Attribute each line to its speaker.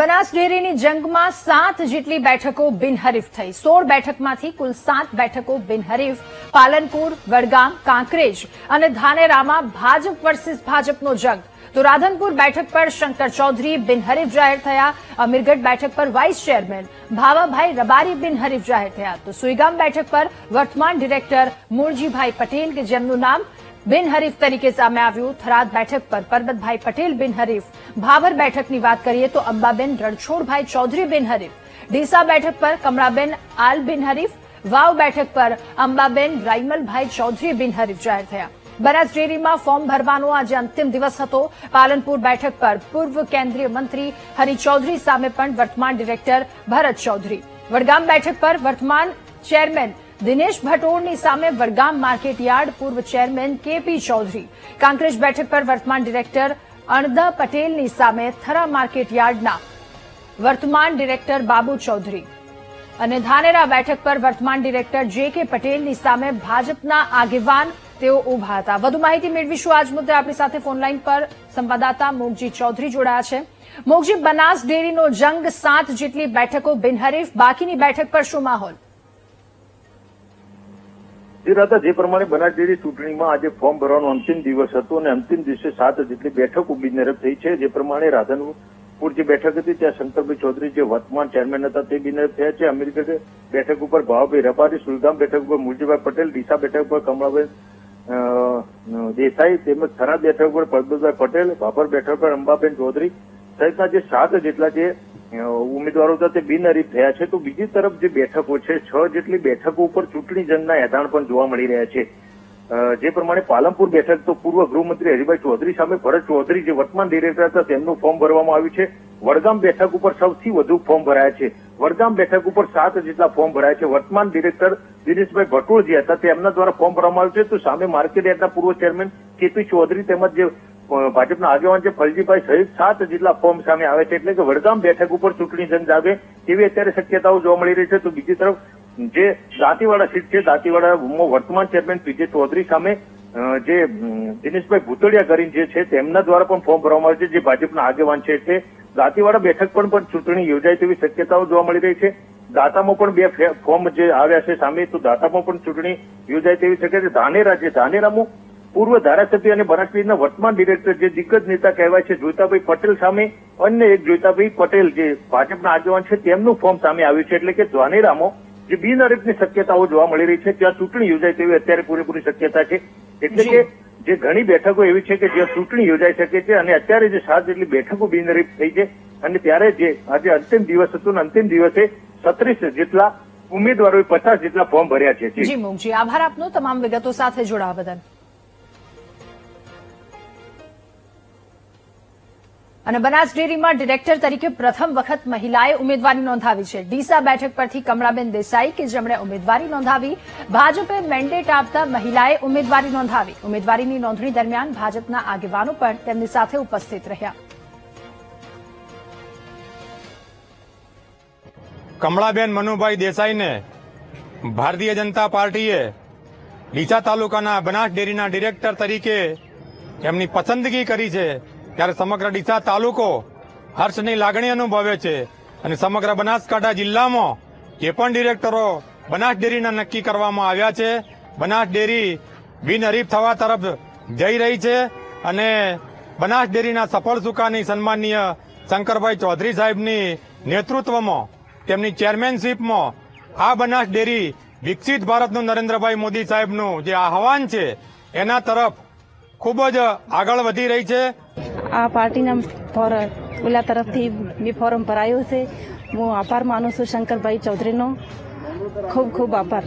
Speaker 1: બનાસ ડેરીની જંગમાં 7 જેટલી બેઠકો બિનહરીફ થઈ। 16 બેઠકમાંથી કુલ 7 બેઠકો બિનહરીફ। પાલનપુર, વડગામ, કાંકરેજ અને ધાનેરામાં ભાજપ વર્સિસ ભાજપનો જંગ। તો રાધનપુર બેઠક પર શંકર ચૌધરી બિનહરીફ જાહેર થયા। અમીરગઢ બેઠક પર વાઇસ ચેરમેન ભાવાભાઈ રબારી બિનહરીફ જાહેર થયા। તો સુઈગામ બેઠક પર વર્તમાન ડિરેક્ટર મૂળજીભાઈ પટેલ કે જેમનું નામ બિનહરીફ તરીકે સામે આવ્યું। થરાદ બેઠક પર પરબતભાઈ પટેલ બિનહરીફ। ભાભર બેઠકની વાત કરીએ તો અંબાબેન રણછોડભાઈ ચૌધરી બિનહરીફ। ડીસા બેઠક પર કમળાબેન આલ બિનહરીફ। વાવ બેઠક પર અંબાબેન રાઈમલભાઈ ચૌધરી બિનહરીફ જાહેર થયા। બનાસ ડેરીમાં ફોર્મ ભરવાનો આજે અંતિમ દિવસ હતો। પાલનપુર બેઠક પર પૂર્વ કેન્દ્રીય મંત્રી હરિ ચૌધરી સામે પણ વર્તમાન ડિરેક્ટર ભરત ચૌધરી। વડગામ બેઠક પર વર્તમાન ચેરમેન દિનેશ ભટોળની સામે વડગામ માર્કેટયાર્ડ પૂર્વ ચેરમેન કેપી ચૌધરી। કાંકરેજ બેઠક પર વર્તમાન ડિરેક્ટર અણદા પટેલની સામે થરા માર્કેટયાર્ડના વર્તમાન ડિરેક્ટર બાબુ ચૌધરી અને ધાનેરા બેઠક પર વર્તમાન ડિરેક્ટર જે કે પટેલની સામે ભાજપના આગેવાન તેઓ ઉભા હતા। વધુ માહિતી મેળવીશું આજ મુદ્દે આપણી સાથે ફોનલાઈન પર સંવાદદાતા મોગજી ચૌધરી જોડાયા છે। મોગજી, બનાસ ડેરીનો જંગ 7 જેટલી બેઠકો બિનહરીફ, બાકીની બેઠક પર શું માહોલ?
Speaker 2: જે પ્રમાણે બનાસ ડેરી ચૂંટણીમાં આજે ફોર્મ ભરવાનો અંતિમ દિવસ હતો અને અંતિમ દિવસે 7 જેટલી બેઠકો બિનહરીફ થઈ છે। જે પ્રમાણે રાધનપુર જે બેઠક હતી ત્યાં શંકરભાઈ ચૌધરી જે વર્તમાન ચેરમેન હતા તે બિનહરીફ થયા છે। અમીરગઢ બેઠક ઉપર ભાવાભાઈ રબારી, સુઈગામ બેઠક ઉપર મૂળજીભાઈ પટેલ, ડીસા બેઠક ઉપર કમળાબેન દેસાઈ તેમજ થરાદ બેઠક ઉપર પરબતભાઈ પટેલ, ભાભર બેઠક પર અંબાબેન ચૌધરી સહિતના જે 7 જેટલા જે ઉમેદવારો હતા તે બિનહરીફ થયા છે। તો બીજી તરફ જે બેઠકો છે 6 જેટલી બેઠકો ઉપર ચૂંટણી જંગના એધાણ પણ જોવા મળી રહ્યા છે। જે પ્રમાણે પાલનપુર બેઠક તો પૂર્વ ગૃહમંત્રી હરિભાઈ ચૌધરી સામે ભરત ચૌધરી જે વર્તમાન ડિરેક્ટર હતા તેમનું ફોર્મ ભરવામાં આવ્યું છે। વડગામ બેઠક ઉપર સૌથી વધુ ફોર્મ ભરાયા છે। વડગામ બેઠક ઉપર 7 જેટલા ફોર્મ ભરાયા છે। વર્તમાન ડિરેક્ટર દિનેશભાઈ ભટોળ જે હતા તેમના દ્વારા ફોર્મ ભરવામાં આવ્યું છે। તો સામે માર્કેટયાર્ડના પૂર્વ ચેરમેન કેપી ચૌધરી તેમજ જે ભાજપના આગેવાન છે ફલજીભાઈ સહિત 7 જેટલા ફોર્મ સામે આવે છે। એટલે કે વડગામ બેઠક ઉપર ચૂંટણી જંગ જાગે તેવી અત્યારે શક્યતાઓ જોવા મળી રહી છે। તો બીજી તરફ જે દાંતીવાડા સીટ છે, દાંતીવાડા વર્તમાન ચેરમેન પીજે ચૌધરી સામે જે દિનેશભાઈ ભૂતળિયા કરીને જે છે તેમના દ્વારા પણ ફોર્મ ભરવામાં આવે છે જે ભાજપના આગેવાન છે। એટલે દાંતીવાડા બેઠક પર પણ ચૂંટણી યોજાય તેવી શક્યતાઓ જોવા મળી રહી છે। દાંતામાં પણ 2 ફોર્મ જે આવ્યા છે સામે, તો દાંતામાં પણ ચૂંટણી યોજાય તેવી શક્યતા છે। ધાનેરામાં પૂર્વ ધારાસભ્ય અને બનાસ ડેરીના વર્તમાન ડિરેક્ટર જે દિગ્ગજ નેતા કહેવાય છે જોઈતાભાઈ પટેલ સામે અન્ય એક જોઈતાભાઈ પટેલ જે ભાજપના આગેવાન છે તેમનું ફોર્મ સામે આવ્યું છે। એટલે કે ધાનેરામાં જે બિનહરીફની શક્યતાઓ જોવા મળી રહી છે ત્યાં ચૂંટણી યોજાય તેવી અત્યારે પૂરેપૂરી શક્યતા છે। એટલે કે જે ઘણી બેઠકો એવી છે કે જ્યાં ચૂંટણી યોજાઈ શકે છે અને અત્યારે જે 7 જેટલી બેઠકો બિનહરીફ થઈ છે અને ત્યારે જે આજે અંતિમ દિવસ હતો અને અંતિમ દિવસે 36 જેટલા ઉમેદવારોએ 50 જેટલા ફોર્મ ભર્યા છે।
Speaker 1: જી મોગજી, આભાર આપનો તમામ વિગતો સાથે જોડાવા બદલ। અને બનાસ ડેરીમાં ડિરેક્ટર તરીકે પ્રથમ વખત મહિલાએ ઉમેદવારી નોંધાવી છે। ડીસા બેઠક પરથી કમળાબેન દેસાઈ કે જેમણે ઉમેદવારી નોંધાવી। ભાજપે મેન્ડેટ આપતા મહિલાએ ઉમેદવારી નોંધાવી। ઉમેદવારીની નોંધણી દરમિયાન ભાજપના આગેવાનો પણ તેમની સાથે ઉપસ્થિત રહ્યા।
Speaker 3: કમળાબેન મનુભાઈ દેસાઈને ભારતીય જનતા પાર્ટીએ ડીસા તાલુકાના બનાસ ડેરીના ડિરેક્ટર તરીકે એમની પસંદગી કરી છે ત્યારે સમગ્ર ડીસા તાલુકો હર્ષની લાગણી અનુભવે છે અને સમગ્ર બનાસકાંઠા જિલ્લામાં જે પણ ડિરેક્ટરો બનાસ ડેરીના નક્કી કરવામાં આવ્યા છે બનાસ ડેરી બિનહરીફ થવા તરફ જઈ રહી છે અને બનાસ ડેરીના સફળ સુકાની સન્માનીય શંકરભાઈ ચૌધરી સાહેબની નેતૃત્વમાં તેમની ચેરમેનશીપમાં આ બનાસ ડેરી વિકસિત ભારતનું નરેન્દ્રભાઈ મોદી સાહેબનું જે આહવાન છે એના તરફ ખૂબ જ આગળ વધી રહી છે।
Speaker 4: આ પાર્ટીના ઓલા તરફથી મેં ફોર્મ ભરાયું છે। હું આભાર માનું છું શંકરભાઈ ચૌધરીનો, ખૂબ ખૂબ આભાર।